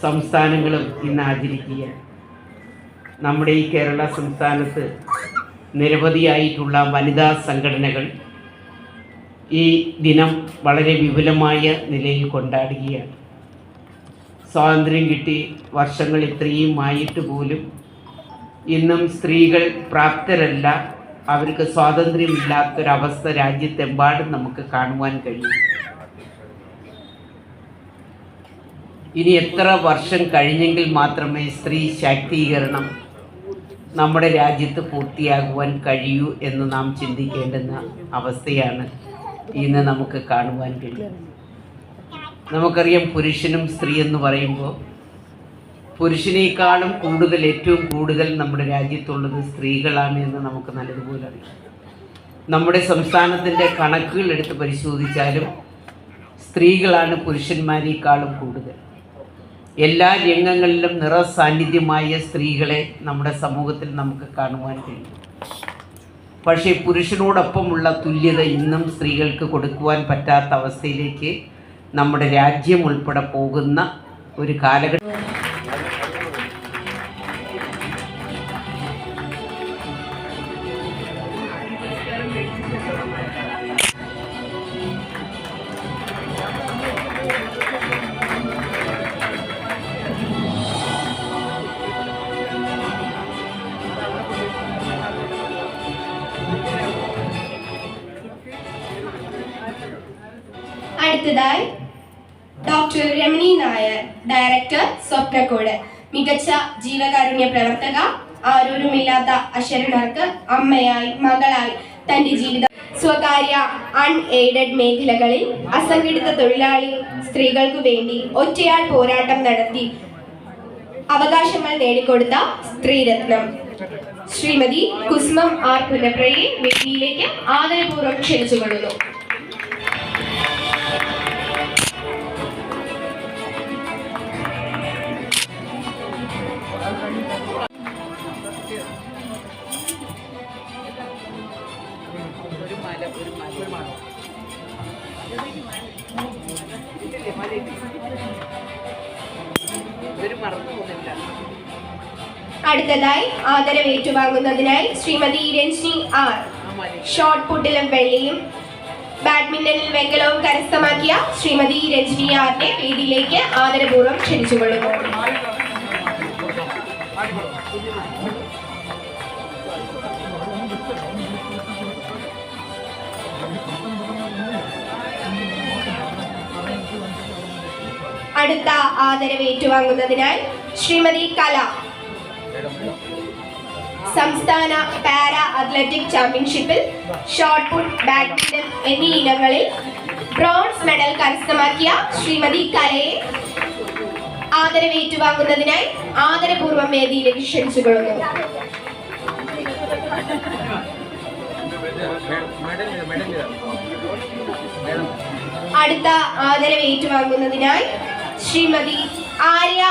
സംസ്ഥാനങ്ങളും ഇന്ന് ആചരിക്കുകയാണ്. നമ്മുടെ ഈ കേരള സംസ്ഥാനത്ത് നിരവധിയായിട്ടുള്ള വനിതാ സംഘടനകൾ ഈ ദിനം വളരെ വിപുലമായ നിലയിൽ കൊണ്ടാടുകയാണ്. സ്വാതന്ത്ര്യം കിട്ടി വർഷങ്ങൾ ഇത്രയും ആയിട്ട് പോലും ഇന്നും സ്ത്രീകൾ പ്രാപ്തരല്ല, അവർക്ക് സ്വാതന്ത്ര്യമില്ലാത്തൊരവസ്ഥ രാജ്യത്തെമ്പാടും നമുക്ക് കാണുവാൻ കഴിയും. ഇനി എത്ര വർഷം കഴിഞ്ഞെങ്കിൽ മാത്രമേ സ്ത്രീ ശാക്തീകരണം നമ്മുടെ രാജ്യത്ത് പൂർത്തിയാകുവാൻ കഴിയൂ എന്ന് നാം ചിന്തിക്കേണ്ടുന്ന അവസ്ഥയാണ് ഇന്ന് നമുക്ക് കാണുവാൻ കഴിയും. നമുക്കറിയാം, പുരുഷനും സ്ത്രീ എന്ന് പറയുമ്പോൾ പുരുഷനേക്കാളും കൂടുതൽ, ഏറ്റവും കൂടുതൽ നമ്മുടെ രാജ്യത്തുള്ളത് സ്ത്രീകളാണ് എന്ന് നമുക്ക് നല്ലതുപോലെ അറിയാം. നമ്മുടെ സംസ്ഥാനത്തിൻ്റെ കണക്കുകൾ എടുത്ത് പരിശോധിച്ചാലും സ്ത്രീകളാണ് പുരുഷന്മാരെക്കാളും കൂടുതൽ. എല്ലാ രംഗങ്ങളിലും നിറസാന്നിധ്യമായ സ്ത്രീകളെ നമ്മുടെ സമൂഹത്തിൽ നമുക്ക് കാണുവാൻ കഴിയും. പക്ഷേ പുരുഷനോടൊപ്പമുള്ള തുല്യത ഇന്നും സ്ത്രീകൾക്ക് കൊടുക്കുവാൻ പറ്റാത്ത അവസ്ഥയിലേക്ക് നമ്മുടെ രാജ്യം ഉൾപ്പെടെ പോകുന്ന ഒരു കാലഘട്ടം. അടുത്തതായി ഡോക്ടർ രമണി നായർ, ഡയറക്ടർ, സ്വപ്നക്കോട്. മികച്ച ജീവകാരുണ്യ പ്രവർത്തക, ആരോരുമില്ലാത്ത അശരണർക്ക് അമ്മയായി, മകളായി തന്റെ ജീവിതം സ്വകാര്യ അൺഎയ്ഡഡ് മേഖലകളിൽ അസംഘടിത തൊഴിലാളി സ്ത്രീകൾക്കു വേണ്ടി ഒറ്റയാൾ പോരാട്ടം നടത്തി അവകാശങ്ങൾ നേടിക്കൊടുത്ത സ്ത്രീരത്നം ശ്രീമതി കുസുമം ആർ പുന്നപ്രയെ വേദിയിലേക്ക് ആദരപൂർവ്വം ക്ഷണിച്ചുകൊള്ളുന്നു. അടുത്തതായി ആദരവ് ഏറ്റുവാങ്ങുന്നതിനായി ശ്രീമതി രഞ്ജിനി ആർ, ഷോട്ട് പുട്ടിലും വെള്ളിയും ബാഡ്മിന്റണിൽ വെങ്കലവും കരസ്ഥമാക്കിയ ശ്രീമതി രഞ്ജിനി ആറിനെ വേദിയിലേക്ക് ആദരപൂർവ്വം ക്ഷണിച്ചുകൊള്ളുന്നു. അടുത്ത ആദരവ് ഏറ്റുവാങ്ങുന്നതിനായി ശ്രീമതി കല, സംസ്ഥാന പാരാ അത്ലറ്റിക് ചാമ്പ്യൻഷിപ്പിൽ ഷോട്ട് പുട്ട്, ബാഡ്മിന്റൺ എന്നീ ഇനങ്ങളിൽ ബ്രോൺസ് മെഡൽ കരസ്ഥമാക്കിയ ശ്രീമതി കലയെ ആദരവ് ഏറ്റുവാങ്ങുന്നതിനായി ആദരപൂർവ്വം വേദിയിലേക്ക് ക്ഷണിച്ചുകൊള്ളുന്നു. അടുത്ത ആദരവ് ഏറ്റുവാങ്ങുന്നതിനായി ശ്രീമതി ആര്യ